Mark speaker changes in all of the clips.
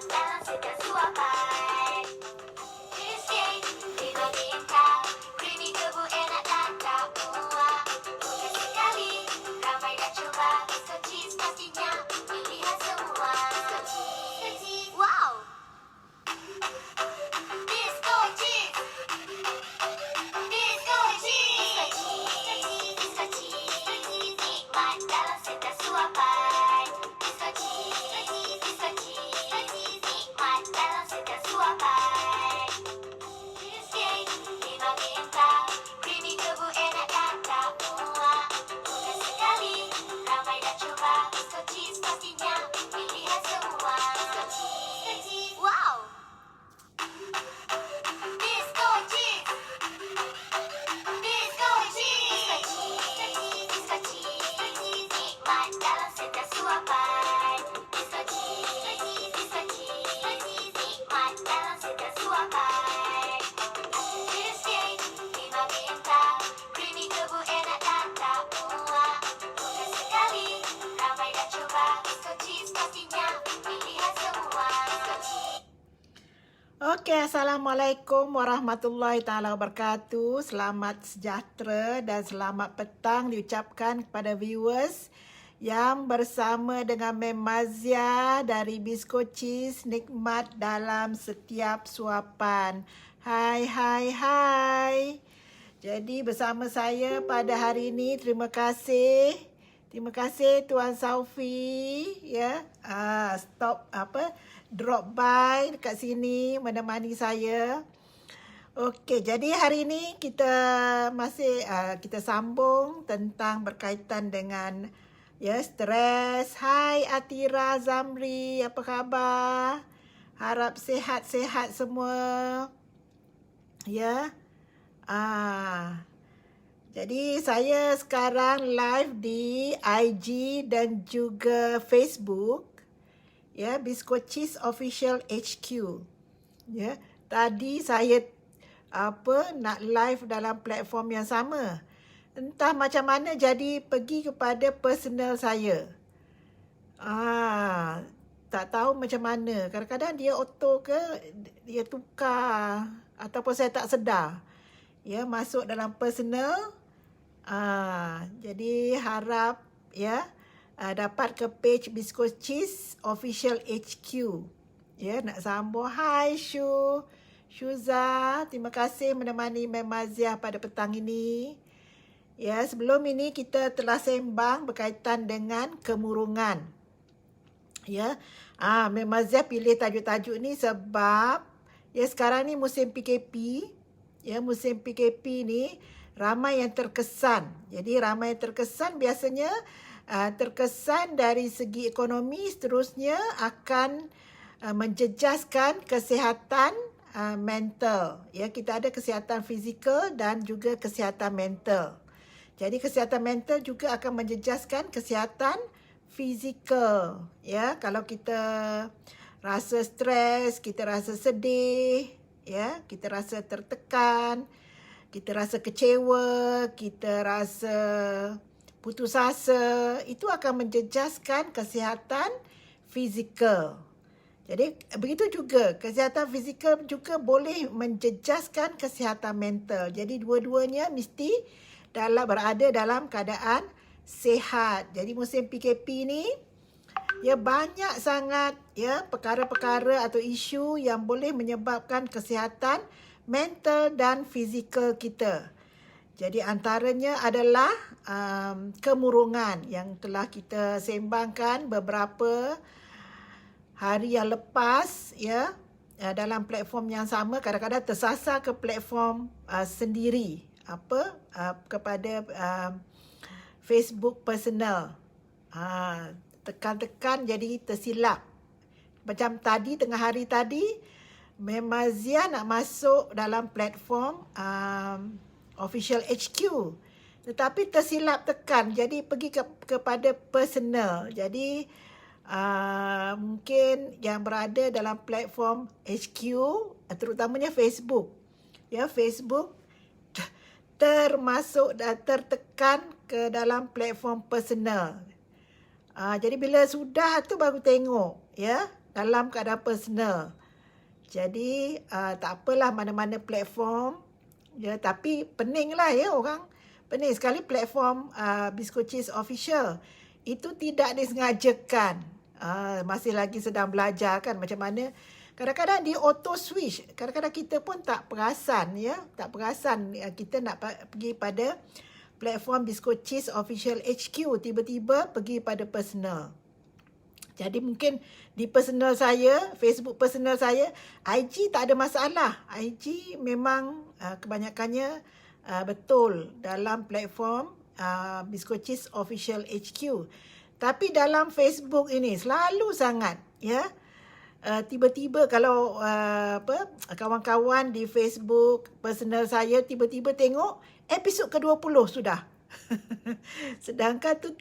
Speaker 1: dalam setiap suapan. Cheesecake dimainkan, creamy tebu enak dan tak muak. Mudah sekali, ramai dah coba. Bisco cheese pastinya pilihan semua. Bisco cheese, wow! Bisco cheese, Bisco cheese, Bisco cheese, nikmat dalam setiap suapan. Bisco cheese, Bisco cheese, nikmat dalam setiap suapan. Cheesecake dimainkan, creamy tebu enak dan tak muak. Mudah sekali, ramai dah coba. Bisco cheese pastinya pilihan semua. Bisco cheese, wow! Bisco cheese, Bisco cheese, Bisco cheese, nikmat dalam setiap suapan. Bisco cheese, Bisco cheese, nikmat dalam setiap suapan. Cheesecake dimainkan, creamy tebu enak dan tak muak. Mudah sekali, ramai dah coba. Bisco cheese pastinya pilihan semua. Bisco cheese.
Speaker 2: Okey, Assalamualaikum warahmatullahi taala wabarakatuh. Selamat sejahtera dan selamat petang diucapkan kepada viewers yang bersama dengan Mem Mazia dari Bisco Cheese, nikmat dalam setiap suapan. Hai, hai, hai. Jadi bersama saya pada hari ini, terima kasih. Terima kasih Tuan Saufi ya. Drop by dekat sini menemani saya. Okey, jadi hari ini kita masih kita sambung tentang berkaitan dengan stres. Hai Atira Zamri, apa khabar? Harap sihat-sihat semua. Ya. Jadi saya sekarang live di IG dan juga Facebook. Ya, Bisco Cheese Official HQ. Ya, tadi saya nak live dalam platform yang sama. Entah macam mana jadi pergi kepada personal saya. Tak tahu macam mana. Kadang-kadang dia auto ke dia tukar ataupun saya tak sedar. Ya, masuk dalam personal. Jadi harap dapat ke page Bisco Cheese Official HQ. Ya, nak sambung. Hai Syuza, terima kasih menemani Mem Mazia pada petang ini. Ya, sebelum ini kita telah sembang berkaitan dengan kemurungan. Ya, Mem Mazia pilih tajuk-tajuk ni sebab sekarang ni musim PKP. Ya, musim PKP ni ramai yang terkesan. Jadi ramai yang terkesan biasanya terkesan dari segi ekonomi, seterusnya akan menjejaskan kesihatan mental. Ya, kita ada kesihatan fizikal dan juga kesihatan mental. Jadi kesihatan mental juga akan menjejaskan kesihatan fizikal. Ya, kalau kita rasa stres, kita rasa sedih, ya, kita rasa tertekan, kita rasa kecewa, kita rasa putus asa, itu akan menjejaskan kesihatan fizikal. Jadi begitu juga kesihatan fizikal juga boleh menjejaskan kesihatan mental. Jadi dua-duanya mesti berada dalam keadaan sihat. Jadi musim PKP ni banyak sangat perkara-perkara atau isu yang boleh menyebabkan kesihatan mental dan fizikal kita. Jadi antaranya adalah kemurungan yang telah kita sembangkan beberapa hari yang lepas dalam platform yang sama. Kadang-kadang tersasar ke platform sendiri kepada Facebook personal. Tekan-tekan jadi tersilap. Macam tadi, tengah hari tadi, Mem Mazia nak masuk dalam platform Official HQ. Tetapi tersilap tekan. Jadi pergi kepada personal. Jadi mungkin yang berada dalam platform HQ, terutamanya Facebook. Ya, Facebook termasuk dan tertekan ke dalam platform personal. Jadi bila sudah tu baru tengok, ya. dalam keadaan personal. Jadi tak apalah mana-mana platform, ya, tapi peninglah ya orang. Pening sekali platform Biskocis Official. Itu tidak disengajakan. Masih lagi sedang belajar kan macam mana. Kadang-kadang dia auto switch. Kadang-kadang kita pun tak perasan ya. Tak perasan kita nak pergi pada platform Biskocis Official HQ. Tiba-tiba pergi pada personal. Jadi mungkin di personal saya, Facebook personal saya, IG tak ada masalah. IG memang kebanyakannya betul dalam platform Biskocis Official HQ. Tapi dalam Facebook ini selalu sangat ya. Tiba-tiba kalau kawan-kawan di Facebook personal saya tiba-tiba tengok episod ke-20 sudah. Sedangkan tu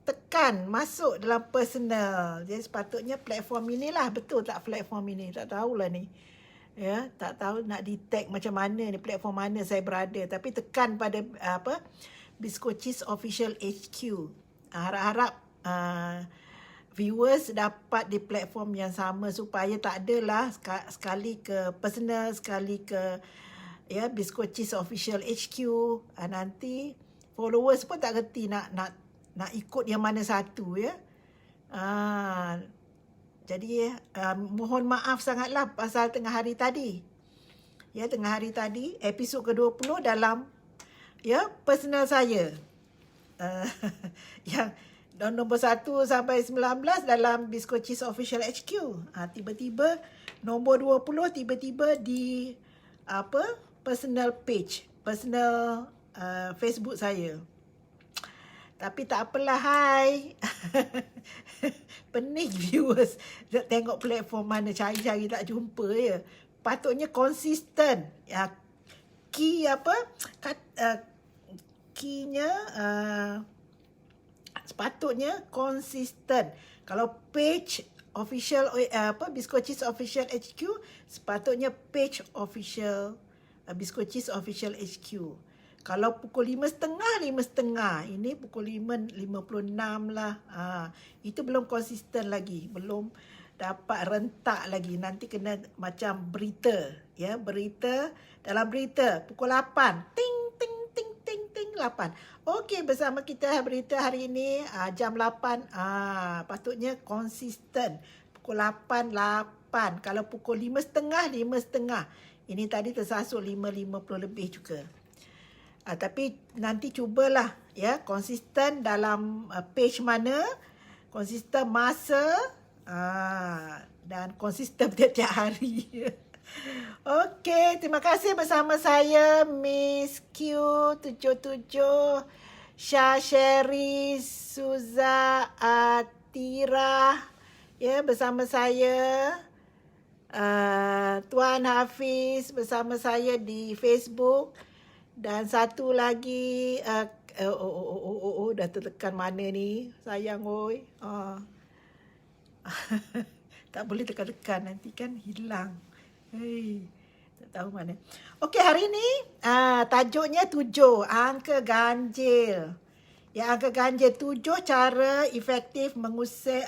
Speaker 2: tekan masuk dalam personal. Jadi sepatutnya platform inilah, betul tak platform ini? Tak tahulah ni. Ya, tak tahu nak detect macam mana ni, platform mana saya berada, tapi tekan pada Biskocis Official HQ. Harap-harap viewers dapat di platform yang sama supaya tak adalah sekali ke personal, sekali ke ya Biskocis Official HQ. Nanti followers pun tak reti nak ikut yang mana satu ya. Jadi mohon maaf sangatlah pasal tengah hari tadi. Ya, tengah hari tadi episod ke-20 dalam ya personal saya. Yang nombor 1 sampai 19 dalam Biskocis Official HQ. Tiba-tiba nombor 20 tiba-tiba di personal page, personal Facebook saya. Tapi tak apalah, hai. Pening viewers nak tengok platform mana, cari-cari tak jumpa ya. Patutnya konsisten. Ya, keynya sepatutnya konsisten. Kalau page official Biskocis Official HQ, sepatutnya page official Biskocis Official HQ. Kalau pukul 5.30, ini pukul 5.56 lah. Itu belum konsisten lagi. Belum dapat rentak lagi. Nanti kena macam berita. Ya, berita. Dalam berita, pukul 8. Ting, ting, ting, ting, ting, 8. Okey, bersama kita berita hari ini, jam 8. Patutnya konsisten. Pukul 8. Kalau pukul 5.30. Ini tadi tersasut 5.50 lebih juga. Tapi nanti cubalah ya konsisten dalam page mana, konsisten masa dan konsisten tiap-tiap hari. Okey, terima kasih bersama saya Miss Q77, Syah Sherry, Suza, Atira, ya bersama saya. Tuan Hafiz bersama saya di Facebook. Dan satu lagi dah tertekan mana ni, sayang oi. Tak boleh tekan-tekan, nanti kan hilang. Tak tahu mana. Okey, hari ni tajuknya 7, angka ganjil. Ya, angka ganjil, 7 cara efektif mengusir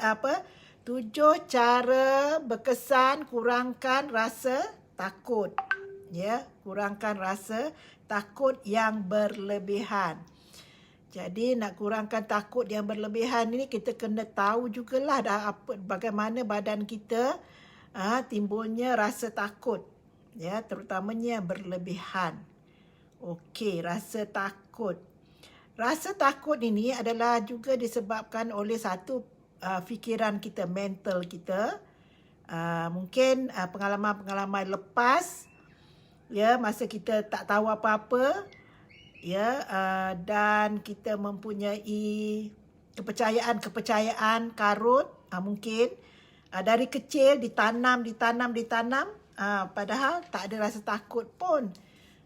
Speaker 2: 7 cara berkesan kurangkan rasa takut. Ya, kurangkan rasa takut yang berlebihan. Jadi nak kurangkan takut yang berlebihan ini kita kena tahu jugalah bagaimana badan kita timbulnya rasa takut. Ya, terutamanya berlebihan. Okey, rasa takut. Rasa takut ini adalah juga disebabkan oleh satu fikiran kita, mental kita. Mungkin pengalaman-pengalaman lepas, ya, masa kita tak tahu apa-apa, ya, dan kita mempunyai kepercayaan karut, mungkin dari kecil ditanam, padahal tak ada rasa takut pun.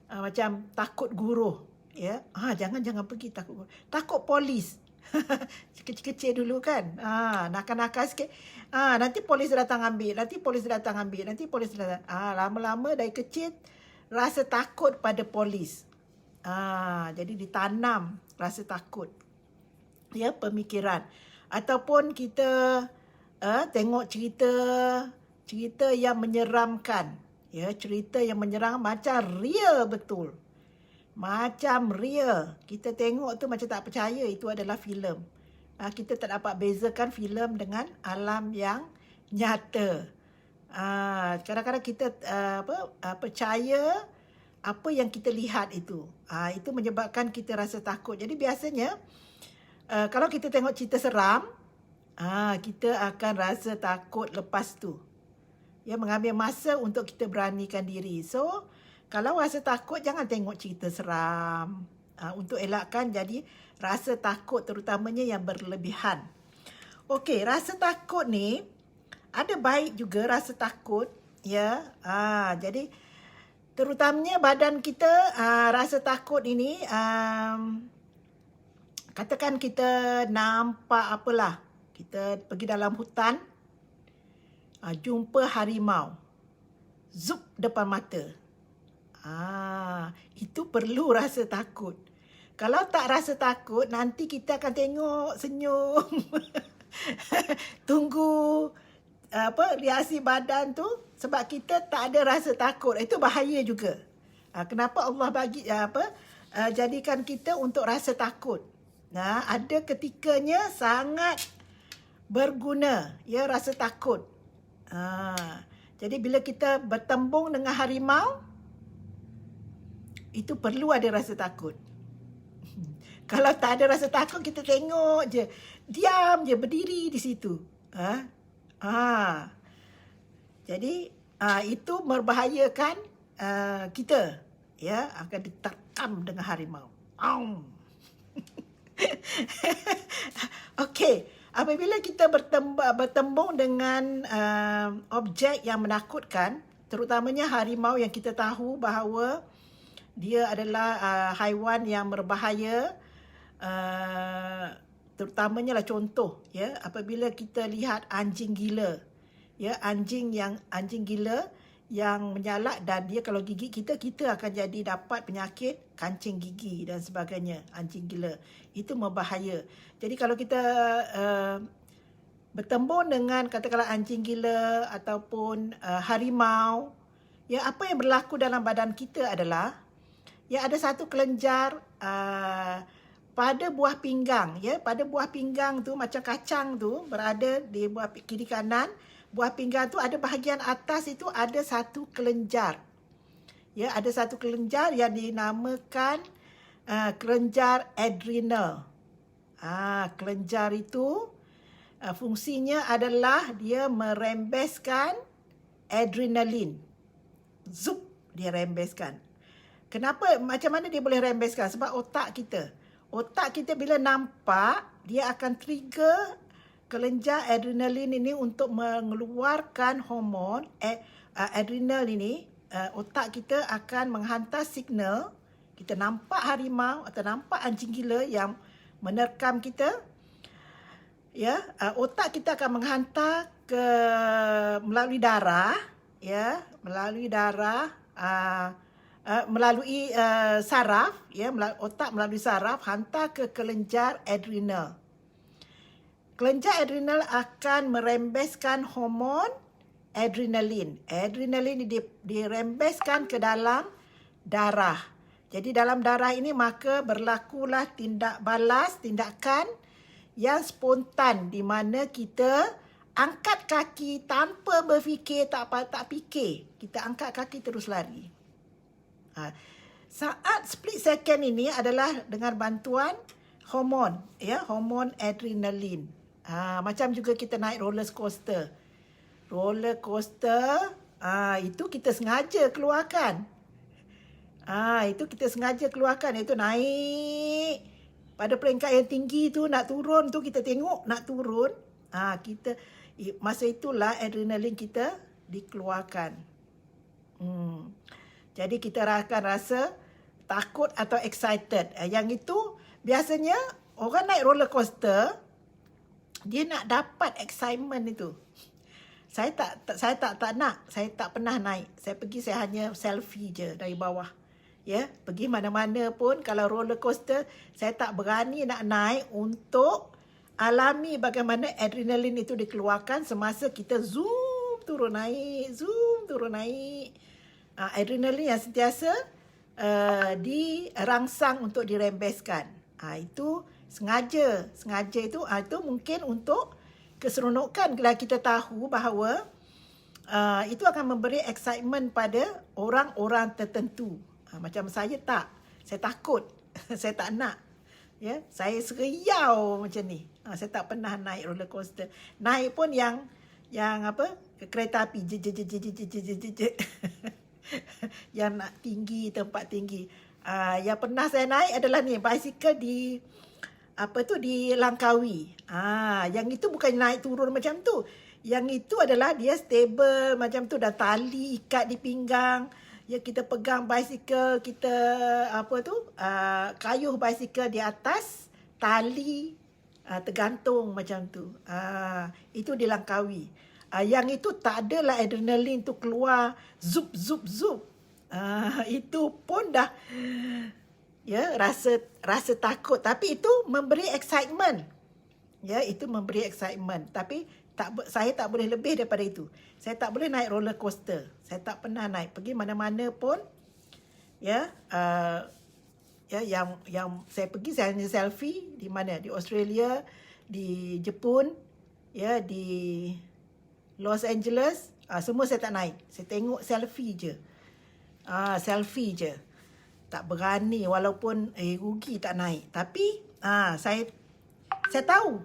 Speaker 2: Macam takut guru, ya, jangan pergi takut guru, takut polis. Kecil-kecil dulu kan, nakal-nakal sikit, nanti polis datang ambil, lama-lama dari kecil rasa takut pada polis. Jadi ditanam rasa takut. Ya, pemikiran. Ataupun kita tengok cerita yang menyeramkan. Ya, cerita yang menyeramkan macam real betul. Macam real. Kita tengok tu macam tak percaya itu adalah filem. Kita tak dapat bezakan filem dengan alam yang nyata. Kadang-kadang kita percaya apa yang kita lihat itu. Itu menyebabkan kita rasa takut. Jadi biasanya kalau kita tengok cerita seram, kita akan rasa takut lepas tu. Ya, mengambil masa untuk kita beranikan diri. So, kalau rasa takut, jangan tengok cerita seram. Untuk elakkan jadi rasa takut terutamanya yang berlebihan. Okey, rasa takut ni ada baik juga rasa takut. Ya, jadi terutamanya badan kita rasa takut ini, katakan kita nampak apalah. Kita pergi dalam hutan, jumpa harimau. Zup depan mata. Itu perlu rasa takut. Kalau tak rasa takut, nanti kita akan tengok senyum. Tunggu reaksi badan tu sebab kita tak ada rasa takut. Itu bahaya juga. Kenapa Allah bagi jadikan kita untuk rasa takut? Ada ketikanya sangat berguna ya rasa takut. Jadi bila kita bertembung dengan harimau, itu perlu ada rasa takut. Kalau tak ada rasa takut, kita tengok je. Diam je, berdiri di situ. Jadi, itu membahayakan kita. Ya, akan diterkam dengan harimau. Okey, apabila kita bertembung dengan objek yang menakutkan, terutamanya harimau yang kita tahu bahawa dia adalah haiwan yang berbahaya, terutamanya lah contoh ya, apabila kita lihat anjing gila, ya, anjing gila yang menyalak dan dia kalau gigit kita akan jadi dapat penyakit kancing gigi dan sebagainya. Anjing gila itu membahaya. Jadi kalau kita bertembung dengan katakanlah anjing gila ataupun harimau, ya, apa yang berlaku dalam badan kita adalah ya ada satu kelenjar pada buah pinggang, ya, pada buah pinggang tu macam kacang tu berada di buah kiri kanan. Buah pinggang tu ada bahagian atas itu ada satu kelenjar. Ya, ada satu kelenjar yang dinamakan kelenjar adrenal. Kelenjar itu fungsinya adalah dia merembeskan adrenalin. Zup, dia rembeskan. Kenapa? Macam mana dia boleh rembeskan? Sebab otak kita bila nampak, dia akan trigger kelenjar adrenalin ini untuk mengeluarkan hormon adrenal ini. Otak kita akan menghantar signal. Kita nampak harimau atau nampak anjing gila yang menerkam kita. Ya, otak kita akan menghantar melalui darah, ya, melalui saraf, ya, otak melalui saraf hantar ke kelenjar adrenal. Kelenjar adrenal akan merembeskan hormon adrenalin. Adrenalin dirembeskan ke dalam darah. Jadi dalam darah ini maka berlakulah tindakan yang spontan di mana kita angkat kaki tanpa berfikir, tak fikir. Kita angkat kaki terus lari. Saat split second ini adalah dengan bantuan hormon, ya, hormon adrenalin. Macam juga kita naik roller coaster. Roller coaster, itu kita sengaja keluarkan. Itu kita sengaja keluarkan, iaitu naik pada peringkat yang tinggi tu, nak turun tu kita tengok nak turun. Masa itulah adrenalin kita dikeluarkan. Jadi kita akan rasa takut atau excited. Yang itu biasanya orang naik roller coaster, dia nak dapat excitement itu. Saya tak nak. Saya tak pernah naik. Saya hanya selfie je dari bawah. Ya, pergi mana-mana pun kalau roller coaster, saya tak berani nak naik untuk alami bagaimana adrenalin itu dikeluarkan semasa kita zoom turun naik. Adrenalin yang sentiasa dirangsang untuk dirembeskan. Itu sengaja itu mungkin untuk keseronokan bila kita tahu bahawa itu akan memberi excitement pada orang-orang tertentu. Macam saya takut, saya tak nak. Ya, saya seriau macam ni. Saya tak pernah naik roller coaster. Naik pun yang apa? Kereta api. Yang nak tinggi, tempat tinggi. Yang pernah saya naik adalah ni, basikal di Langkawi. Yang itu bukan naik turun macam tu. Yang itu adalah dia stable macam tu, dan tali ikat di pinggang. Ya, kita pegang basikal, kita kayuh basikal di atas tali tergantung macam tu. Itu di Langkawi. Yang itu tak adalah adrenalin tu keluar zup. Itu pun dah rasa takut, tapi itu memberi excitement. Ya, itu memberi excitement, tapi saya tak boleh lebih daripada itu. Saya tak boleh naik roller coaster. Saya tak pernah naik. Pergi mana-mana pun, yang saya pergi, saya hanya selfie di mana? Di Australia, di Jepun, di Los Angeles, semua saya tak naik. Saya tengok selfie je. Selfie je. Tak berani, walaupun rugi tak naik. Tapi saya tahu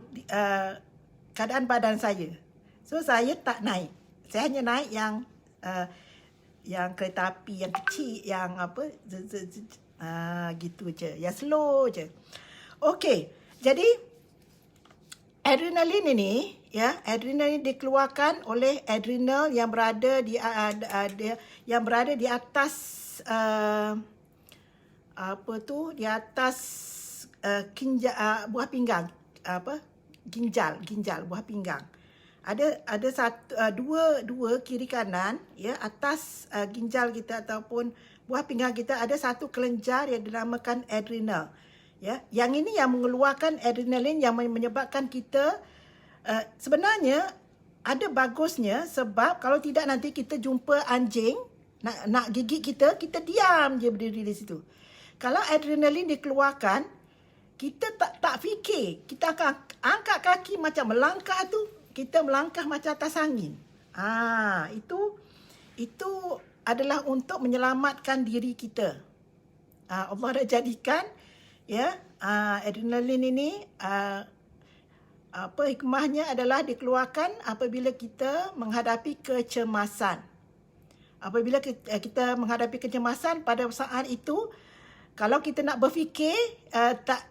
Speaker 2: keadaan badan saya. So saya tak naik. Saya hanya naik yang kereta api yang kecil, yang gitu je. Yang slow je. Okey. Jadi adrenalin ini, adrenalin dikeluarkan oleh adrenal yang berada di atas di atas buah pinggang, ginjal buah pinggang. Ada dua kiri kanan, atas ginjal kita ataupun buah pinggang kita ada satu kelenjar yang dinamakan adrenal. Yang ini yang mengeluarkan adrenalin yang menyebabkan kita sebenarnya ada bagusnya, sebab kalau tidak nanti kita jumpa anjing nak gigit kita diam je berdiri di situ. Kalau adrenalin dikeluarkan, kita tak fikir, kita akan angkat kaki macam melangkah tu, kita melangkah macam atas angin. Itu adalah untuk menyelamatkan diri kita. Allah dah jadikan adrenalin ini hikmahnya adalah dikeluarkan apabila kita menghadapi kecemasan. Apabila kita menghadapi kecemasan, pada saat itu kalau kita nak berfikir tak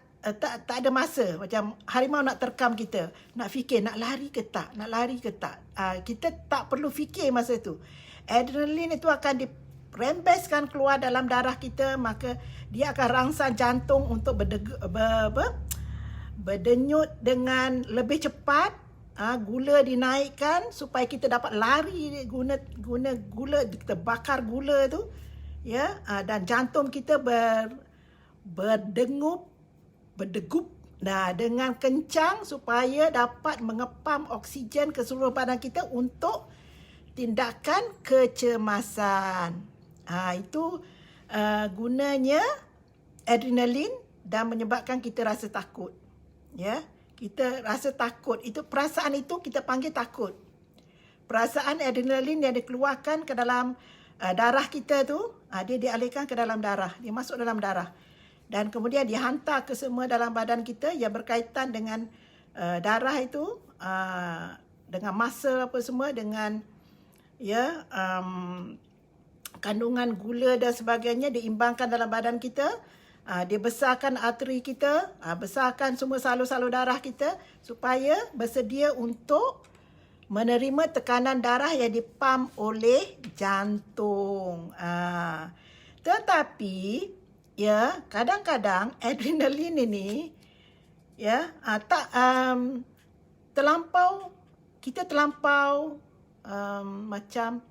Speaker 2: ada masa. Macam harimau nak terkam kita, nak fikir nak lari ke tak. Kita tak perlu fikir masa tu. Adrenalin itu akan dirembeskan keluar dalam darah kita, maka dia akan rangsang jantung untuk berdenyut dengan lebih cepat. Gula dinaikkan supaya kita dapat lari guna gula, kita bakar gula tu, dan jantung kita berdegup dengan kencang supaya dapat mengepam oksigen ke seluruh badan kita untuk tindakan kecemasan. Itu gunanya adrenalin, dan menyebabkan kita rasa takut. Kita rasa takut. Itu perasaan itu kita panggil takut. Perasaan adrenalin yang dikeluarkan ke dalam darah kita tu, dia dialihkan ke dalam darah. Dia masuk dalam darah. Dan kemudian dihantar ke semua dalam badan kita yang berkaitan dengan darah itu, dengan masa apa semua, dengan kandungan gula dan sebagainya diimbangkan dalam badan kita. Dia besarkan arteri kita, besarkan semua salur-salur darah kita supaya bersedia untuk menerima tekanan darah yang dipam oleh jantung. Tetapi kadang-kadang adrenalin ini terlampau macam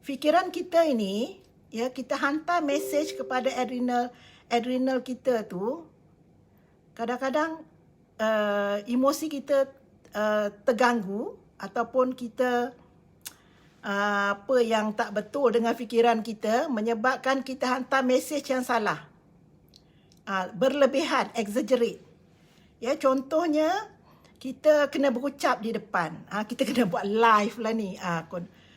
Speaker 2: fikiran kita ini, kita hantar mesej kepada adrenal kita tu, kadang-kadang emosi kita terganggu ataupun kita apa yang tak betul dengan fikiran kita menyebabkan kita hantar mesej yang salah. Berlebihan, exaggerate. Ya, contohnya kita kena berucap di depan. Kita kena buat live lah ni.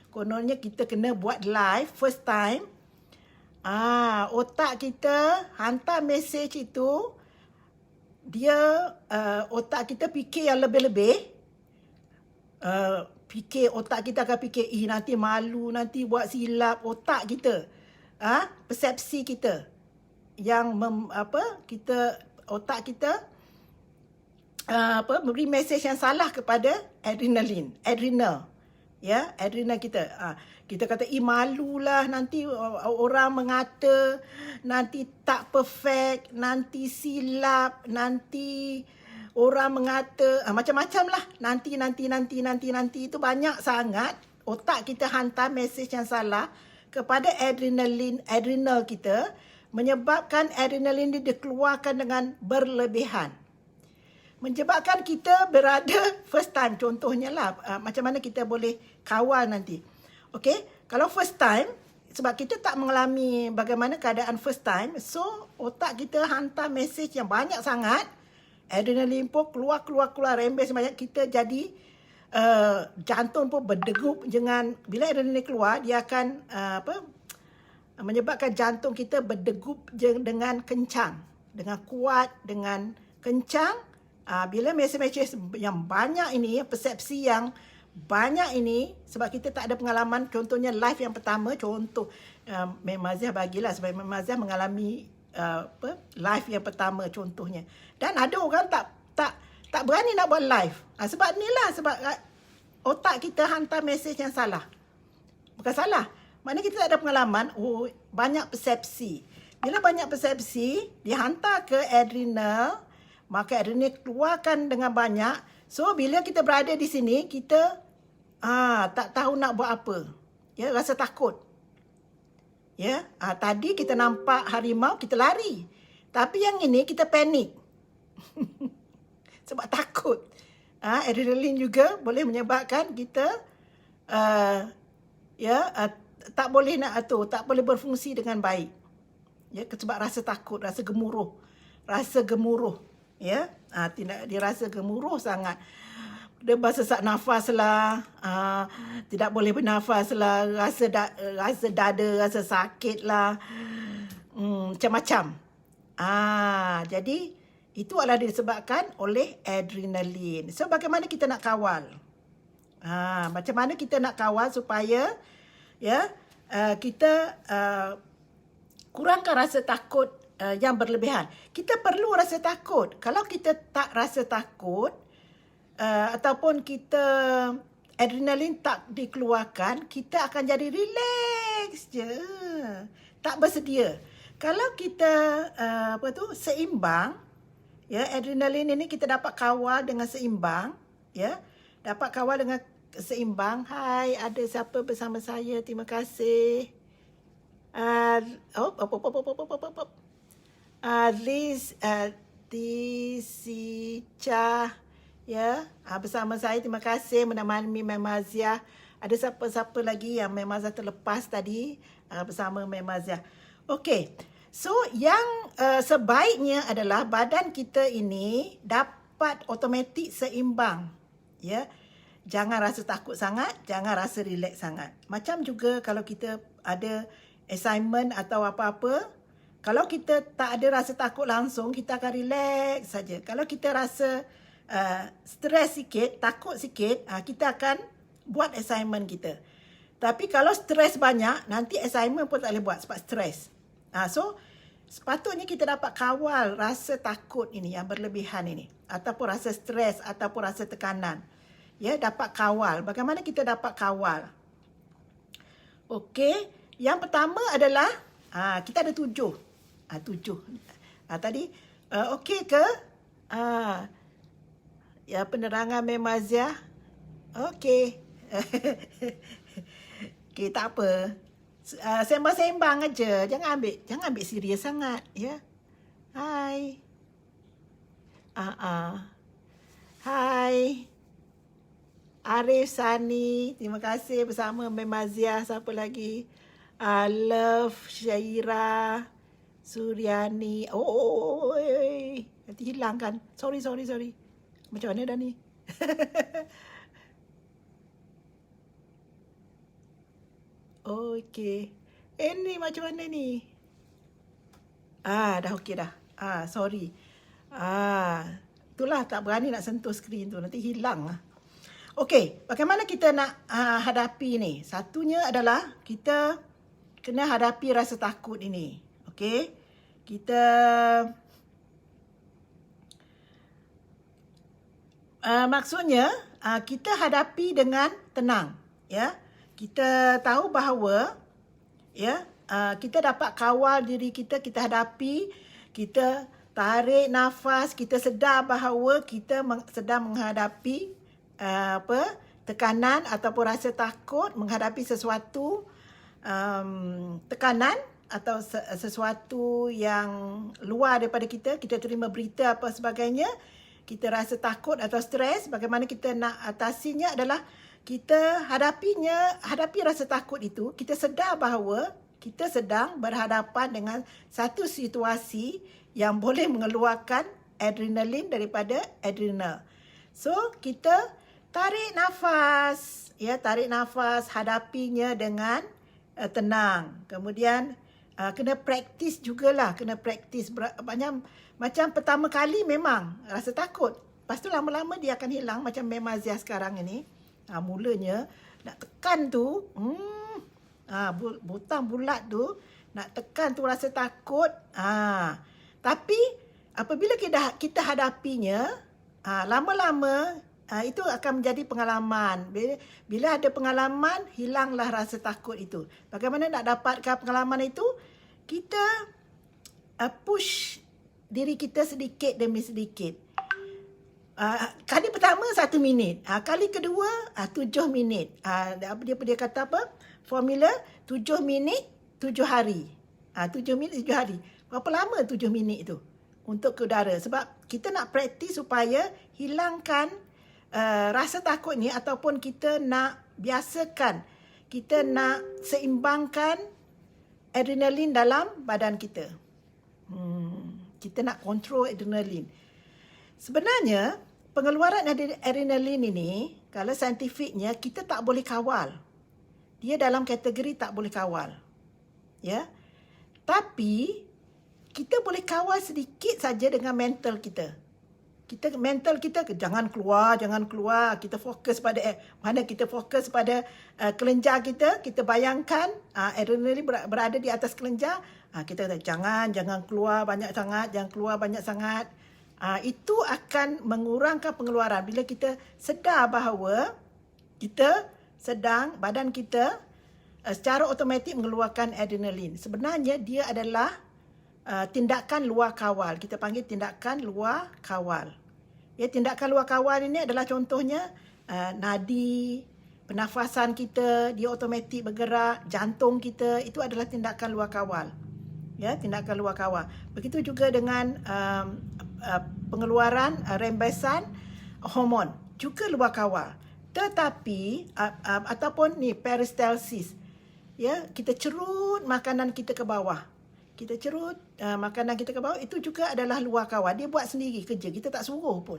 Speaker 2: Kononnya kita kena buat live first time. Otak kita hantar mesej itu, dia otak kita fikir yang lebih-lebih. Otak kita akan fikir, nanti malu, nanti buat silap. Otak kita, persepsi kita yang otak kita memberi mesej yang salah kepada adrenal. Ya, adrenal kita. Kita kata, malulah, nanti orang mengata, nanti tak perfect, nanti silap, nanti orang mengata, macam-macam lah. Nanti itu banyak sangat. Otak kita hantar mesej yang salah kepada adrenal kita, menyebabkan adrenalin dikeluarkan dengan berlebihan. Menyebabkan kita berada first time. Contohnya lah, macam mana kita boleh kawal nanti. Okey, kalau first time, sebab kita tak mengalami bagaimana keadaan first time, so otak kita hantar mesej yang banyak sangat. Adrenalin pun keluar, rembes banyak. Kita jadi jantung pun berdegup dengan, bila adrenalin keluar, dia akan menyebabkan jantung kita berdegup dengan kencang, dengan kuat, dengan kencang. Bila mesej-mesej yang banyak ini, persepsi yang banyak ini, sebab kita tak ada pengalaman, contohnya live yang pertama, contoh Memaziah bagilah, sebab Memaziah mengalami live yang pertama contohnya. Dan ada orang tak berani nak buat live. Sebab inilah, sebab otak kita hantar mesej yang salah. Bukan salah, maknanya kita tak ada pengalaman. Banyak persepsi. Bila banyak persepsi, dihantar ke adrenal, maka adrenal keluarkan dengan banyak. So, bila kita berada di sini, kita tak tahu nak buat apa. Ya, rasa takut. Ya, tadi kita nampak harimau, kita lari. Tapi yang ini kita panik. Sebab takut. Adrenalin juga boleh menyebabkan kita tak boleh tak boleh berfungsi dengan baik. Ya, sebab rasa takut, rasa gemuruh. Ya, dia rasa gemuruh sangat. Dia bersesak nafas lah, tidak boleh bernafas lah, rasa dada, rasa sakit lah, macam-macam. Jadi itu adalah disebabkan oleh adrenalin. So, bagaimana kita nak kawal? Macam mana kita nak kawal supaya kita kurangkan rasa takut yang berlebihan. Kita perlu rasa takut. Kalau kita tak rasa takut, ataupun kita adrenalin tak dikeluarkan, kita akan jadi relax je. Tak bersedia. Kalau kita seimbang, ya, adrenalin ini kita dapat kawal dengan seimbang, ya. Dapat kawal dengan seimbang. Hai, ada siapa bersama saya? Terima kasih. Lisica, ya, bersama saya. Terima kasih menemani Memaziah. Ada siapa-siapa lagi yang Memaziah terlepas tadi bersama Memaziah. Okey. So, yang sebaiknya adalah badan kita ini dapat automatik seimbang. Ya. Jangan rasa takut sangat, jangan rasa relax sangat. Macam juga kalau kita ada assignment atau apa-apa, kalau kita tak ada rasa takut langsung, kita akan relax saja. Kalau kita rasa stres sikit, takut sikit, kita akan buat assignment kita. Tapi kalau stres banyak, nanti assignment pun tak boleh buat sebab stres. So, sepatutnya kita dapat kawal rasa takut ini yang berlebihan ini, ataupun rasa stres, ataupun rasa tekanan. Ya, dapat kawal. Bagaimana kita dapat kawal? Okey, yang pertama adalah kita ada 7. 7. Tadi okey ke? Ya, penerangan Memaziah. Okey. Okey, tak apa. Sembang-sembang aja. Jangan ambil serius sangat, ya. Hai. Hai. Arif Sani. Terima kasih bersama Memazia. Siapa lagi? Love, Syaira, Suryani. Nanti hilang kan? Sorry. Macam mana dah ni? Okey. Ni macam mana ni? Dah okey dah. Sorry. Itulah tak berani nak sentuh skrin tu. Nanti hilang lah. Okey, bagaimana kita nak hadapi ni? Satunya adalah kita kena hadapi rasa takut ini. Okey? Kita maksudnya kita hadapi dengan tenang, ya. Kita tahu bahawa ya, kita dapat kawal diri kita, kita hadapi, kita tarik nafas, kita sedar bahawa kita sedang menghadapi tekanan ataupun rasa takut menghadapi sesuatu tekanan atau sesuatu yang luar daripada kita terima berita apa sebagainya, kita rasa takut atau stres. Bagaimana kita nak atasinya adalah kita hadapi rasa takut itu, kita sedar bahawa kita sedang berhadapan dengan satu situasi yang boleh mengeluarkan adrenalin daripada adrenal. So, kita tarik nafas, hadapinya dengan tenang. Kemudian kena praktis jugalah, macam pertama kali memang rasa takut. Lepas tu lama-lama dia akan hilang macam Memazia sekarang ini. Mulanya nak tekan tu, butang bulat tu, nak tekan tu rasa takut. Tapi apabila kita hadapinya, lama-lama itu akan menjadi pengalaman. Bila ada pengalaman, hilanglah rasa takut itu. Bagaimana nak dapatkan pengalaman itu? Kita push diri kita sedikit demi sedikit. Kali pertama 1 minit. Kali kedua 7 minit. Dia kata apa? Formula 7 minit 7 hari. 7 minit 7 hari. Berapa lama 7 minit itu untuk ke udara? Sebab kita nak praktis supaya hilangkan rasa takut ni, ataupun kita nak biasakan, kita nak seimbangkan adrenalin dalam badan kita. Kita nak kontrol adrenalin. Sebenarnya, pengeluaran adrenalin ini, kalau saintifiknya, kita tak boleh kawal. Dia dalam kategori tak boleh kawal. Ya. Tapi, kita boleh kawal sedikit saja dengan mental kita. Mental kita, jangan keluar. Kita fokus pada kita fokus pada kelenjar kita. Kita bayangkan adrenalin berada di atas kelenjar. Kita kata, jangan keluar banyak sangat, jangan keluar banyak sangat. Itu akan mengurangkan pengeluaran. Bila kita sedar bahawa badan kita secara automatik mengeluarkan adrenalin. Sebenarnya dia adalah tindakan luar kawal. Kita panggil tindakan luar kawal. Ya, tindakan luar kawal ini adalah contohnya nadi, pernafasan kita, dia automatik bergerak, jantung kita, itu adalah tindakan luar kawal. Ya, tindakan luar kawal. Begitu juga dengan pengeluaran rembesan hormon, juga luar kawal. Tetapi ataupun ni peristalsis. Ya, kita cerut makanan kita ke bawah. Makanan kita ke bawah, itu juga adalah luar kawal. Dia buat sendiri kerja, kita tak suruh pun.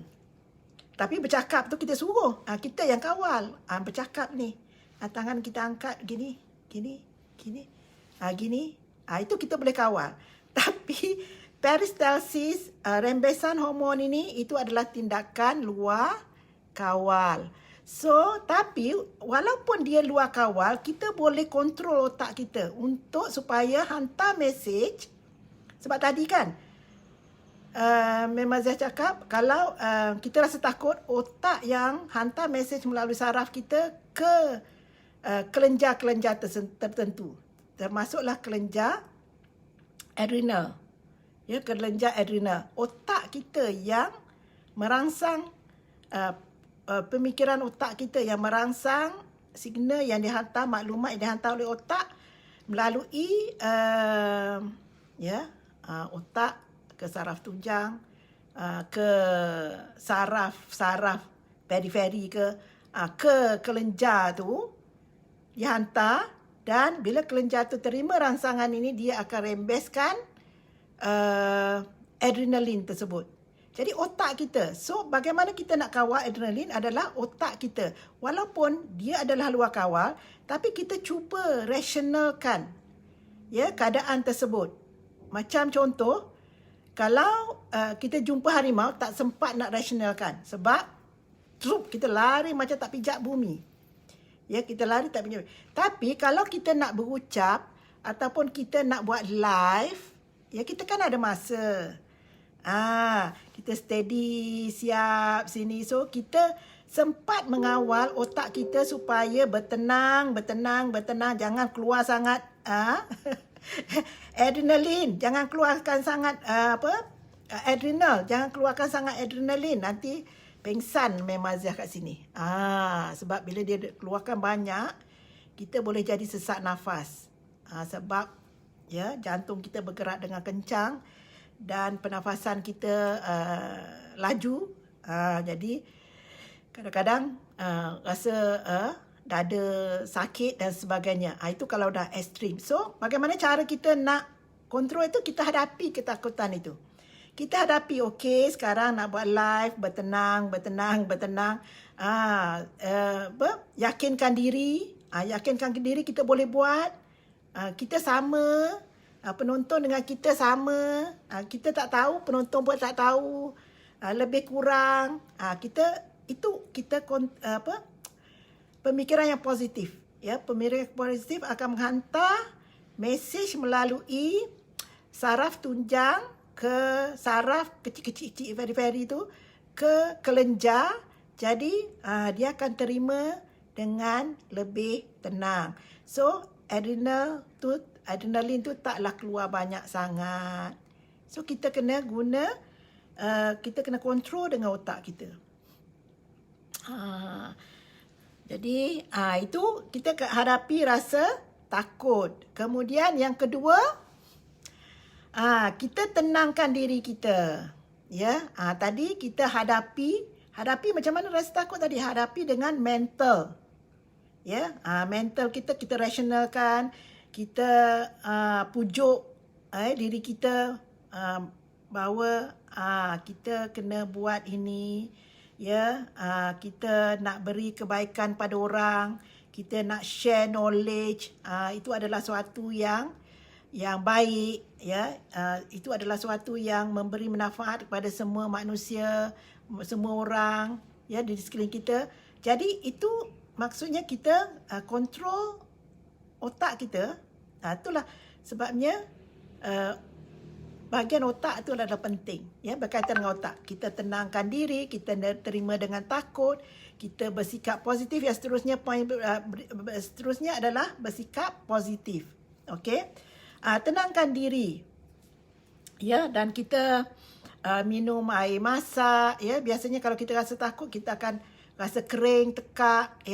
Speaker 2: Tapi bercakap tu kita suruh. Kita yang kawal. Bercakap ni. Tangan kita angkat gini. Itu kita boleh kawal. Tapi peristalsis, rembesan hormon ini, itu adalah tindakan luar kawal. So, tapi walaupun dia luar kawal, kita boleh kontrol otak kita untuk supaya hantar mesej. Sebab tadi kan, Memazia cakap, kalau kita rasa takut, otak yang hantar mesej melalui saraf kita ke kelenjar-kelenjar tertentu. Termasuklah kelenjar adrenal. Ya, kelenjar adrenal. Otak kita yang merangsang pemikiran otak kita yang merangsang signal yang dihantar, maklumat yang dihantar oleh otak melalui otak ke saraf tunjang, ke saraf periferi ke kelenjar tu, dihantar, dan bila kelenjar tu terima rangsangan ini, dia akan rembeskan adrenalin tersebut. Jadi otak kita, so bagaimana kita nak kawal adrenalin adalah otak kita. Walaupun dia adalah luar kawal, tapi kita cuba rasionalkan keadaan tersebut. Macam contoh, kalau kita jumpa harimau, tak sempat nak rasionalkan sebab kita lari macam tak pijak bumi. Kita lari tak pijak bumi. Tapi kalau kita nak berucap ataupun kita nak buat live, kita kan ada masa. Kita steady, siap sini. So, kita sempat mengawal otak kita supaya bertenang. Jangan keluar sangat adrenalin. Jangan keluarkan sangat adrenal. Jangan keluarkan sangat adrenalin. Nanti pengsan Memaziah kat sini. Sebab bila dia keluarkan banyak, kita boleh jadi sesak nafas. Sebab jantung kita bergerak dengan kencang dan pernafasan kita laju. Jadi kadang-kadang rasa dada sakit dan sebagainya. Itu kalau dah ekstrim. So, bagaimana cara kita nak kontrol itu? Kita hadapi ketakutan itu. Kita hadapi, okey, sekarang nak buat live, bertenang. Yakinkan diri kita boleh buat. Kita sama. Penonton dengan kita sama. Kita tak tahu, penonton pun tak tahu. Lebih kurang. Pemikiran yang positif. Pemikiran yang positif akan menghantar mesej melalui saraf tunjang ke saraf kecil-kecil periferi tu ke kelenjar. Jadi dia akan terima dengan lebih tenang. So adrenalin tu taklah keluar banyak sangat. So kita kena kita kena kontrol dengan otak kita. Jadi itu kita hadapi rasa takut. Kemudian yang kedua, kita tenangkan diri kita. Tadi kita hadapi macam mana rasa takut tadi? Hadapi dengan mental. Mental kita rasionalkan. Kita pujuk diri kita bahawa kita kena buat ini. Kita nak beri kebaikan pada orang. Kita nak share knowledge. Itu adalah suatu yang baik. Itu adalah suatu yang memberi manfaat kepada semua manusia, semua orang di sekeliling kita. Jadi itu maksudnya kita kontrol otak kita. Itulah sebabnya bahagian otak itu adalah penting. Berkaitan dengan otak. Kita tenangkan diri, kita terima dengan takut, kita bersikap positif. Yang seterusnya, seterusnya adalah bersikap positif. Okey. Tenangkan diri. Dan kita minum air masak. Biasanya kalau kita rasa takut, kita akan rasa kering, tekak.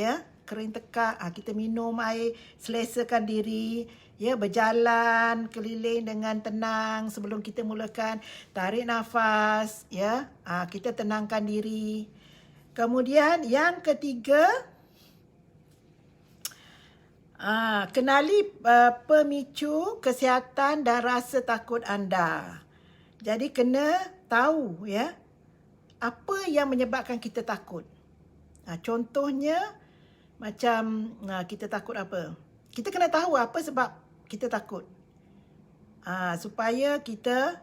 Speaker 2: Kering, tekak. Kita minum air, selesakan diri. Berjalan keliling dengan tenang sebelum kita mulakan. Tarik nafas. Kita tenangkan diri. Kemudian yang ketiga, kenali pemicu kesihatan dan rasa takut anda. Jadi kena tahu apa yang menyebabkan kita takut. Contohnya macam kita takut apa? Kita kena tahu apa sebab kita takut. Supaya kita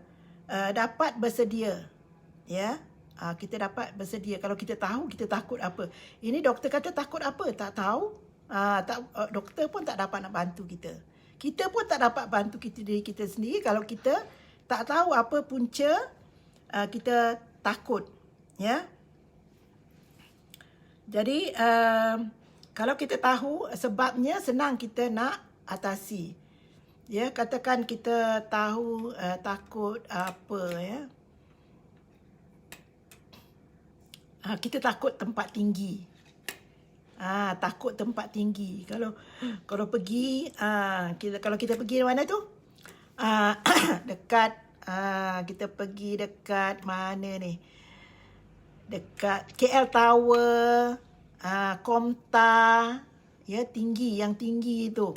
Speaker 2: dapat bersedia. Kita dapat bersedia. Kalau kita tahu kita takut apa. Ini doktor kata takut apa? Tak tahu. Doktor pun tak dapat nak bantu kita. Kita pun tak dapat bantu diri kita sendiri kalau kita tak tahu apa punca kita takut. Jadi kalau kita tahu sebabnya, senang kita nak atasi. Katakan kita tahu takut apa kita takut tempat tinggi. Takut tempat tinggi. Kalau pergi kalau kita pergi mana tu? Dekat Kita pergi dekat mana ni? Dekat KL Tower, Komta, ya, yang tinggi tu.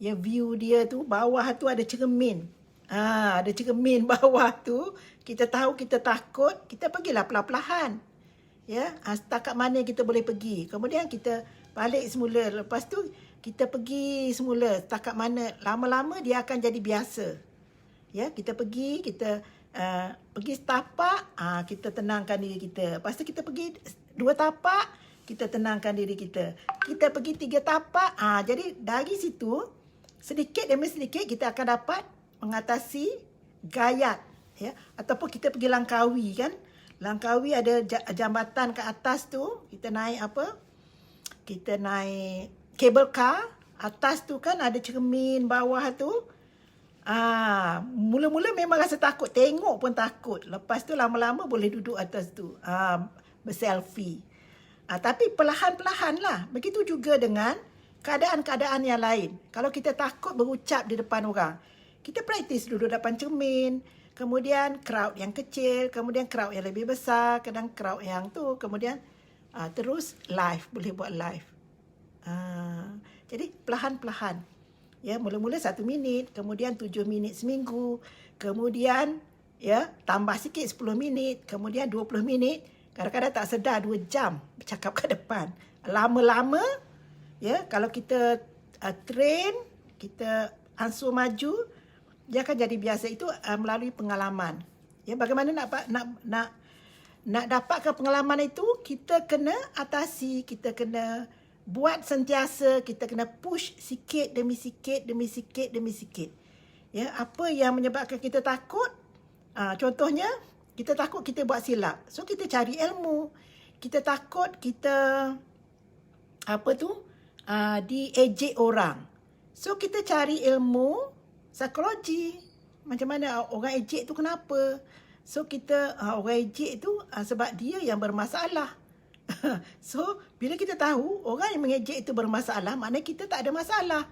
Speaker 2: Ya, view dia tu, bawah tu ada cermin. Ada cermin bawah tu. Kita tahu kita takut, kita pergilah perlahan-lahan. Ya, setakat mana kita boleh pergi. Kemudian kita balik semula. Lepas tu kita pergi semula setakat mana. Lama-lama dia akan jadi biasa. Ya, kita pergi, kita pergi setapak, kita tenangkan diri kita. Lepas tu kita pergi 2 tapak, kita tenangkan diri kita. Kita pergi 3 tapak, jadi dari situ sedikit demi sedikit kita akan dapat mengatasi gayat, ya. Ataupun kita pergi Langkawi kan. Langkawi ada jambatan ke atas tu, kita naik apa? Kita naik cable car, atas tu kan ada cermin bawah tu. Mula-mula memang rasa takut, tengok pun takut. Lepas tu lama-lama boleh duduk atas tu, berselfie. Tapi perlahan-perlahan lah. Begitu juga dengan keadaan-keadaan yang lain. Kalau kita takut berucap di depan orang, kita praktis duduk depan cermin. Kemudian crowd yang kecil, kemudian crowd yang lebih besar, kadang crowd yang tu, kemudian terus live, boleh buat live. Jadi perlahan-perlahan. Ya, mula-mula 1 minit, kemudian 7 minit seminggu, kemudian ya tambah sikit 10 minit, kemudian 20 minit, kadang-kadang tak sedar 2 jam bercakap ke depan. Lama-lama ya, kalau kita train, kita ansur maju, dia akan jadi biasa. Itu melalui pengalaman. Ya, bagaimana nak dapatkan pengalaman itu, kita kena atasi, kita kena buat sentiasa, kita kena push sikit demi sikit demi sikit demi sikit. Ya, apa yang menyebabkan kita takut? Contohnya, kita takut kita buat silap. So kita cari ilmu. Kita takut kita diejek orang. So kita cari ilmu psikologi. Macam mana orang ejek tu kenapa? So kita orang ejek tu sebab dia yang bermasalah. So, bila kita tahu orang yang mengejek itu bermasalah, maknanya kita tak ada masalah.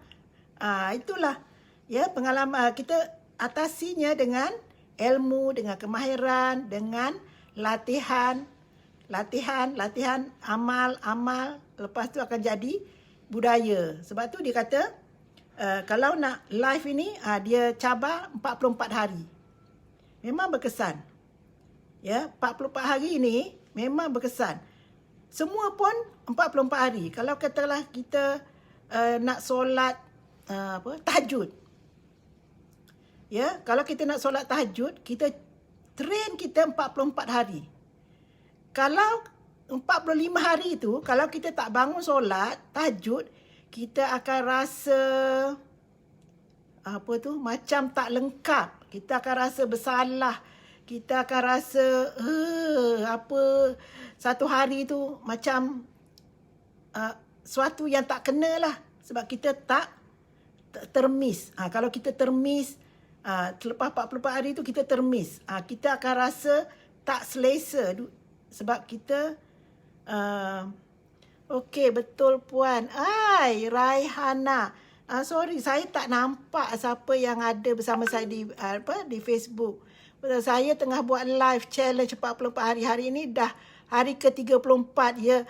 Speaker 2: Itulah ya pengalaman kita atasinya dengan ilmu, dengan kemahiran, dengan latihan, amal. Lepas tu akan jadi budaya. Sebab tu dia kata kalau nak live ini dia cabar 44 hari. Memang berkesan. Ya, 44 hari ini memang berkesan. Semua pun 44 hari. Kalau katalah kita nak solat tahajud. Ya, kalau kita nak solat tahajud, kita train kita 44 hari. Kalau 45 hari itu, kalau kita tak bangun solat tahajud, kita akan rasa macam tak lengkap. Kita akan rasa bersalah. Kita akan rasa satu hari tu macam suatu yang tak kena lah. Sebab kita tak termiss. Kalau kita termiss, selepas 44 hari tu kita termiss. Kita akan rasa tak selesa. Sebab kita okey, betul puan. Raihana. Sorry, saya tak nampak siapa yang ada bersama saya di Facebook. Saya tengah buat live challenge 44 hari. Hari ini dah hari ke-34. Ya.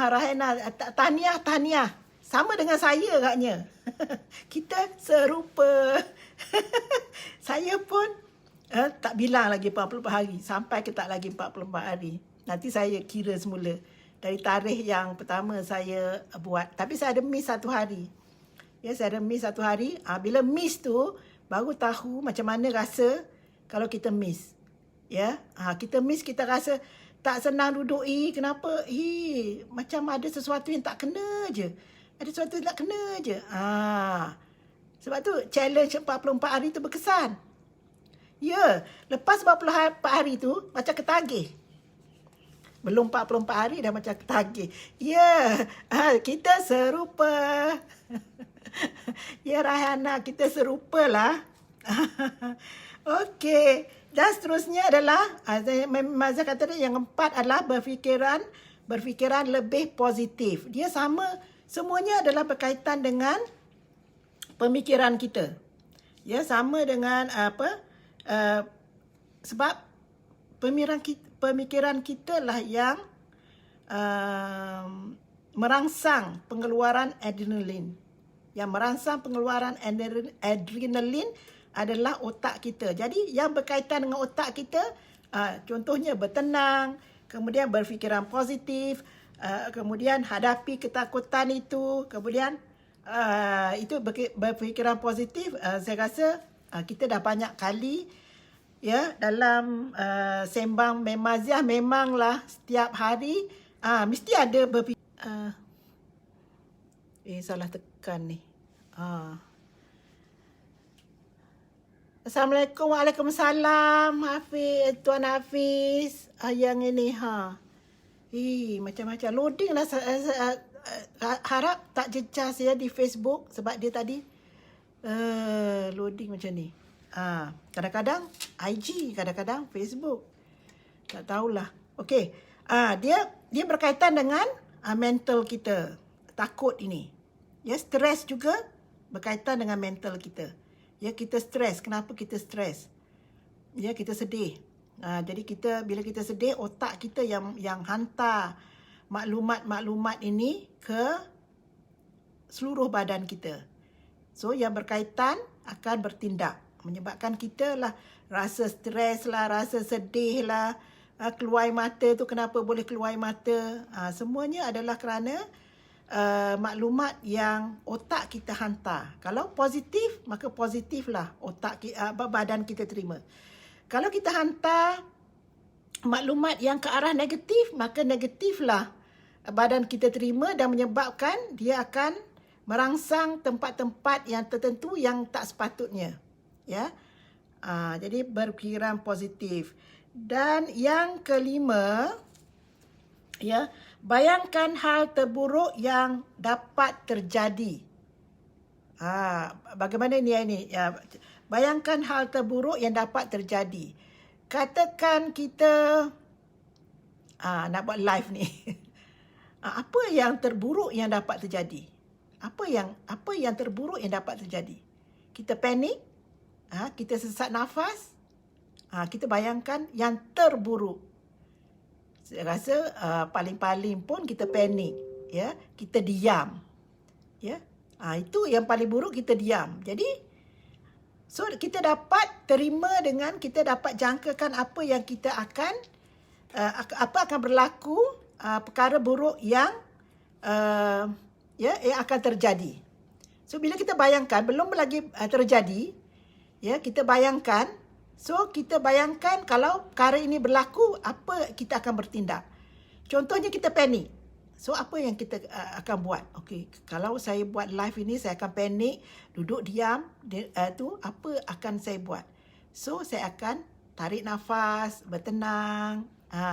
Speaker 2: Raihana, tahniah. Sama dengan saya agaknya. Kita serupa. Saya pun tak bilang lagi 44 hari. Sampai ke tak lagi 44 hari. Nanti saya kira semula. Dari tarikh yang pertama saya buat. Tapi saya ada miss 1 hari. Ya, saya ada miss 1 hari. Bila miss tu, baru tahu macam mana rasa kalau kita miss. Ya, kita miss, kita rasa tak senang duduk. Kenapa? Macam ada sesuatu yang tak kena je. Ada sesuatu yang tak kena je. Sebab tu challenge 44 hari tu berkesan. Ya, lepas 44 hari tu macam ketagih. Belum 44 hari dah macam ketagih. Ya, kita serupa. Ya, Raihana, kita serupalah. Okey. Dan seterusnya adalah, Mazhar kata yang 4 adalah berfikiran lebih positif. Dia sama, semuanya adalah berkaitan dengan pemikiran kita. Ya, sama dengan Uh, sebab pemikiran kita lah yang merangsang pengeluaran adrenalin. Yang merangsang pengeluaran adrenalin adalah otak kita. Jadi yang berkaitan dengan otak kita, contohnya bertenang, kemudian berfikiran positif, kemudian hadapi ketakutan itu, kemudian itu berfikiran positif. Saya rasa kita dah banyak kali ya dalam sembang Memaziah, memanglah setiap hari mesti ada salah tekan ni. Assalamualaikum. Waalaikumsalam Hafiz, Tuan Hafiz. Yang ini macam-macam loading lah. Harap tak jejas ya di Facebook sebab dia tadi loading macam ni. Kadang-kadang IG, kadang-kadang Facebook. Tak tahulah. Okey. Dia berkaitan dengan mental kita. Takut ini. Ya, stres juga berkaitan dengan mental kita. Ya, kita stres. Kenapa kita stres? Ya, kita sedih. Jadi bila kita sedih, otak kita yang hantar maklumat-maklumat ini ke seluruh badan kita. So, yang berkaitan akan bertindak. Menyebabkan kita lah rasa stres lah, rasa sedih lah, keluar mata tu kenapa boleh keluar mata. Semuanya adalah kerana maklumat yang otak kita hantar. Kalau positif, maka positiflah badan kita terima. Kalau kita hantar maklumat yang ke arah negatif, maka negatiflah badan kita terima dan menyebabkan dia akan merangsang tempat-tempat yang tertentu yang tak sepatutnya. Ya. Jadi berfikiran positif. Dan yang kelima, ya, bayangkan hal terburuk yang dapat terjadi. Bagaimana ini? Ya, bayangkan hal terburuk yang dapat terjadi. Katakan kita nak buat live ni. Apa yang terburuk yang dapat terjadi? Apa yang terburuk yang dapat terjadi? Kita panik, kita sesak nafas, kita bayangkan yang terburuk. Saya rasa paling-paling pun kita panik, ya, kita diam, ya, itu yang paling buruk, kita diam. Jadi, so kita dapat terima dengan, kita dapat jangkakan apa yang kita akan, apa akan berlaku, perkara buruk yang yang akan terjadi. So bila kita bayangkan, belum lagi terjadi, ya, kita bayangkan. So, kita bayangkan kalau perkara ini berlaku, apa kita akan bertindak. Contohnya kita panik. So, apa yang kita akan buat? Okey, kalau saya buat live ini, saya akan panik, duduk diam, apa akan saya buat? So, saya akan tarik nafas, bertenang.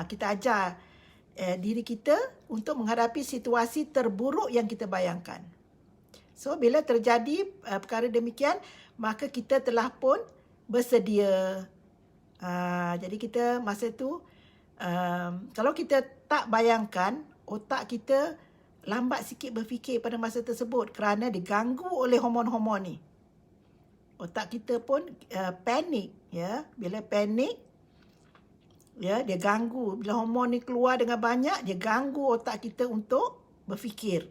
Speaker 2: Kita ajar diri kita untuk menghadapi situasi terburuk yang kita bayangkan. So, bila terjadi perkara demikian, maka kita telah pun bersedia. Jadi kita masa tu, kalau kita tak bayangkan, otak kita lambat sikit berfikir pada masa tersebut kerana diganggu oleh hormon-hormon ni. Otak kita pun panik, ya. Bila panik, ya, dia ganggu. Bila hormon ni keluar dengan banyak, dia ganggu otak kita untuk berfikir.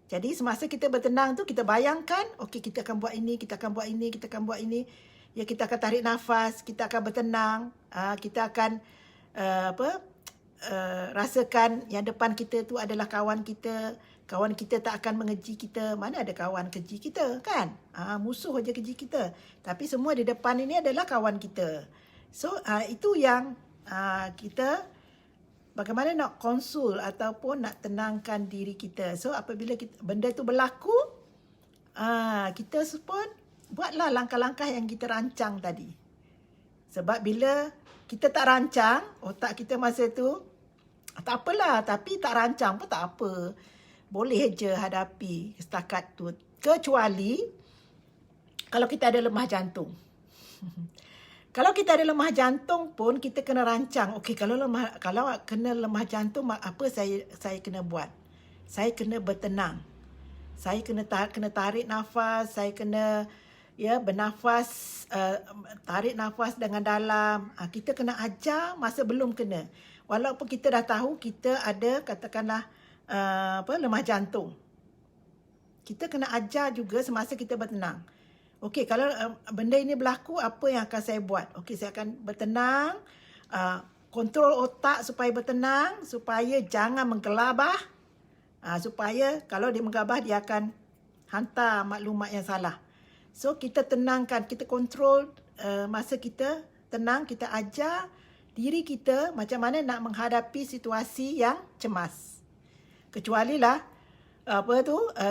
Speaker 2: Jadi semasa kita bertenang tu, kita bayangkan, okey, kita akan buat ini, kita akan buat ini, kita akan buat ini. Ya, kita akan tarik nafas, kita akan bertenang, kita akan rasakan yang depan kita tu adalah kawan kita. Kawan kita tak akan mengeji kita. Mana ada kawan keji kita, kan? Musuh aja keji kita. Tapi semua di depan ini adalah kawan kita. So, itu yang kita bagaimana nak konsul ataupun nak tenangkan diri kita. So, apabila benda tu berlaku, kita pun buatlah langkah-langkah yang kita rancang tadi. Sebab bila kita tak rancang, otak kita masa tu, tak apalah, tapi tak rancang pun tak apa. Boleh je hadapi setakat tu. Kecuali kalau kita ada lemah jantung. Kalau kita ada lemah jantung pun, kita kena rancang. Okey, kalau kena lemah jantung, apa saya kena buat? Saya kena bertenang. Saya kena tarik nafas, saya kena ya, bernafas, tarik nafas dengan dalam. Kita kena ajar masa belum kena. Walaupun kita dah tahu kita ada katakanlah lemah jantung. Kita kena ajar juga semasa kita bertenang. Okey, kalau benda ini berlaku, apa yang akan saya buat? Okey, saya akan bertenang, kontrol otak supaya bertenang, supaya jangan menggelabah. Supaya kalau dia menggelabah, dia akan hantar maklumat yang salah. So, kita tenangkan, kita kontrol masa kita tenang, kita ajar diri kita macam mana nak menghadapi situasi yang cemas. Kecualilah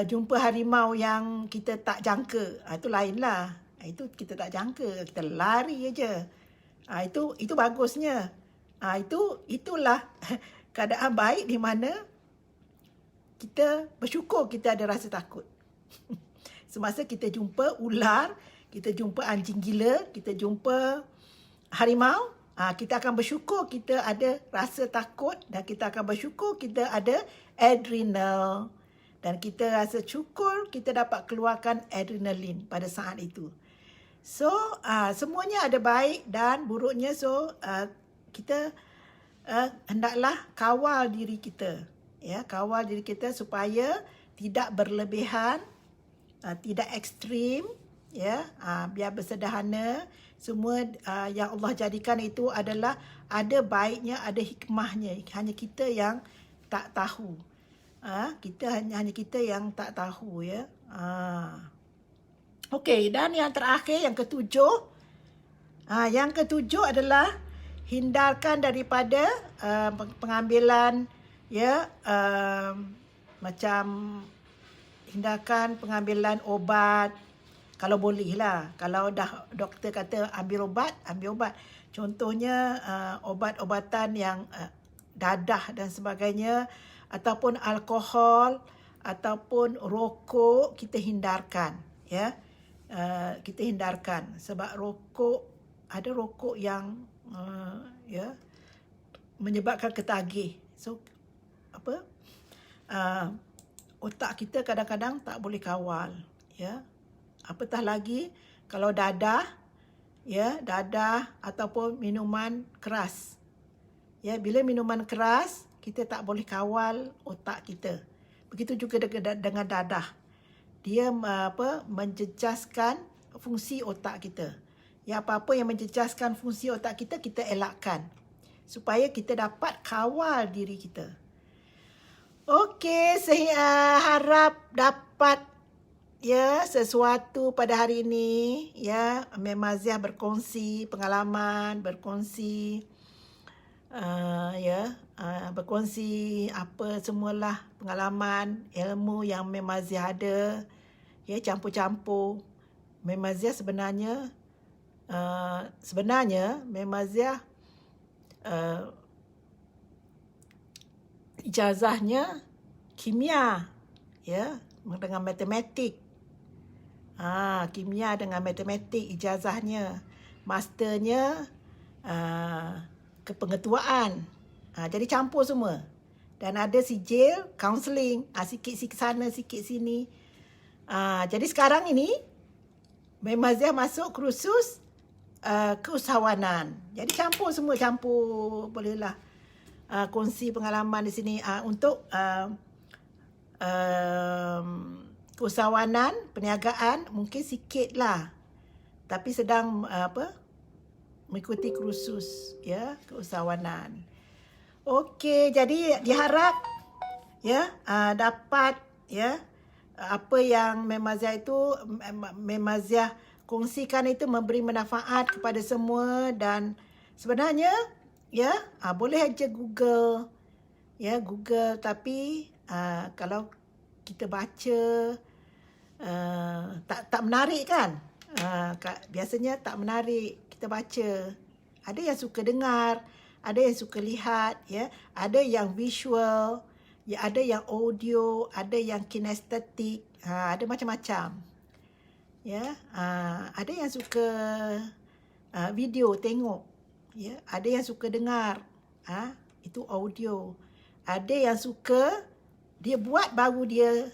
Speaker 2: jumpa harimau yang kita tak jangka. Itu lainlah. Itu kita tak jangka, kita lari aja. Itu bagusnya. Itulah keadaan baik di mana kita bersyukur kita ada rasa takut. Semasa kita jumpa ular, kita jumpa anjing gila, kita jumpa harimau, kita akan bersyukur kita ada rasa takut dan kita akan bersyukur kita ada adrenal. Dan kita rasa syukur kita dapat keluarkan adrenalin pada saat itu. So, semuanya ada baik dan buruknya. So, kita hendaklah kawal diri kita. Ya, kawal diri kita supaya tidak berlebihan, tidak ekstrim, ya, biar bersederhana. Semua yang Allah jadikan itu adalah ada baiknya, ada hikmahnya. Hanya kita yang tak tahu. Hanya kita yang tak tahu, ya. Okey, dan yang terakhir, yang ketujuh. Yang ketujuh adalah hindarkan daripada pengambilan, ya, macam hindarkan pengambilan obat kalau boleh lah. Kalau dah doktor kata ambil ubat, ambil ubat. Contohnya obat-obatan yang dadah dan sebagainya, ataupun alkohol, ataupun rokok, kita hindarkan, ya. Kita hindarkan sebab ada rokok yang ya, menyebabkan ketagih. So, otak kita kadang-kadang tak boleh kawal, ya. Apatah lagi kalau dadah, ya, dadah ataupun minuman keras. Ya, bila minuman keras, kita tak boleh kawal otak kita. Begitu juga dengan dadah. Dia menjejaskan fungsi otak kita. Ya, apa-apa yang menjejaskan fungsi otak kita, kita elakkan supaya kita dapat kawal diri kita. Okey, saya harap dapat, ya, sesuatu pada hari ini, ya. Memaziah berkongsi pengalaman, berkongsi berkongsi apa semualah pengalaman, ilmu yang Memaziah ada, ya, campur-campur. Memaziah sebenarnya Memaziah ijazahnya kimia, ya, dengan matematik. Kimia dengan matematik ijazahnya. Masternya kepengetuaan. Jadi campur semua. Dan ada sijil counselling, sikit-sikit sana, sikit sini. Jadi sekarang ini Memaziah masuk kursus keusahawanan. Jadi campur semua, campur bolehlah kongsi pengalaman di sini untuk keusahawanan, perniagaan mungkin sikit lah. Tapi sedang mengikuti kursus, ya, keusahawanan. Okey, jadi diharap, ya, dapat, ya, apa yang Memaziah kongsikan itu memberi manfaat kepada semua. Dan sebenarnya, ya, boleh aja Google, ya, Google, tapi kalau kita baca tak menarik kan? Biasanya tak menarik kita baca. Ada yang suka dengar, ada yang suka lihat, ya, ada yang visual, ya, ada yang audio, ada yang kinestetik, ada macam-macam. Ya, ada yang suka video tengok, ya, ada yang suka dengar, itu audio. Ada yang suka dia buat baru dia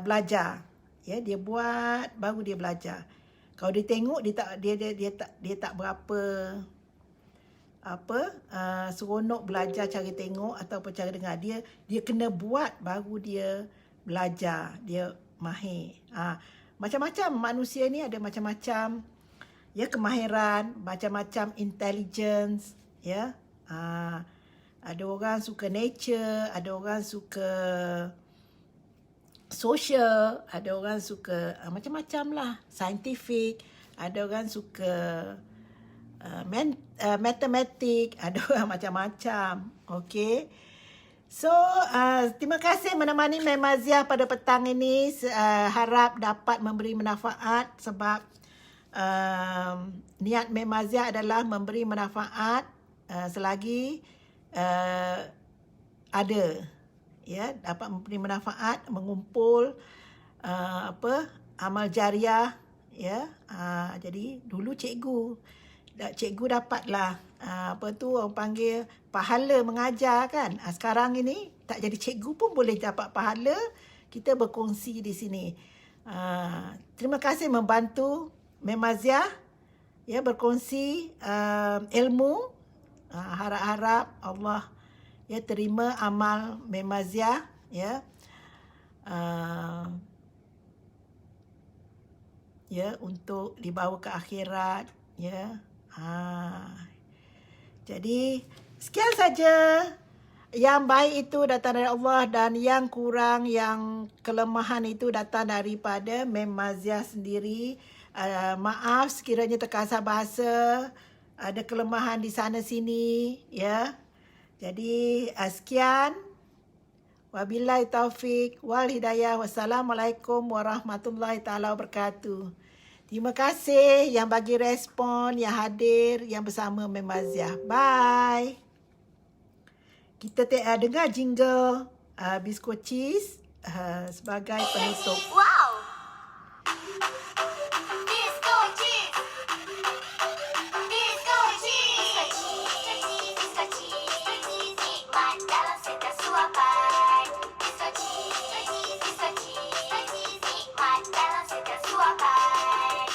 Speaker 2: belajar, ya, dia buat baru dia belajar. Kalau dia tengok dia tak berapa seronok belajar cara tengok ataupun cara dengar. Dia kena buat baru dia belajar, dia mahir. Macam-macam manusia ni ada macam-macam ya kemahiran, macam-macam intelligence ya. Ada orang suka nature, ada orang suka social, ada orang suka macam-macam lah, scientific, ada orang suka matematik, ada orang macam-macam. Okay. So, terima kasih menemani Mem Maziah pada petang ini. Harap dapat memberi manfaat sebab niat Mem Maziah adalah memberi manfaat selagi ada. Ya, dapat memberi manfaat, mengumpul amal jariah ya. Jadi dulu cikgu dapatlah orang panggil pahala mengajar kan. Sekarang ini tak jadi cikgu pun boleh dapat pahala. Kita berkongsi di sini. Terima kasih membantu Mem Maziah ya berkongsi ilmu. Harap-harap Allah ya terima amal Mem Maziah ya. Ya untuk dibawa ke akhirat ya. Jadi sekian saja. Yang baik itu datang dari Allah dan yang kurang, yang kelemahan itu datang daripada Mem Maziah sendiri. Maaf sekiranya terkasar bahasa, ada kelemahan di sana sini ya. Jadi sekian. Wabillahi taufik wal hidayah. Wassalamualaikum warahmatullahi taala wabarakatuh. Terima kasih yang bagi respon, yang hadir, yang bersama Mem Maziah. Bye. Kita dengar jingle Bisco Cheese sebagai penutup.
Speaker 1: Wow. Disco cheese. Disco cheese. Disco cheese. Nikmat dalam setiap suapan. Disco cheese. Disco cheese. Nikmat dalam setiap suapan.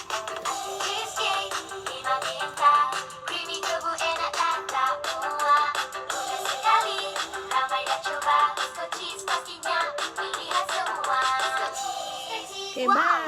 Speaker 1: Cheesecake, 5 bintang. Creamy tebu enak dan tak muak. Mudah sekali, ramai dah coba. Disco cheese pastinya pilihan semua. Disco cheese.
Speaker 2: Okay, bye.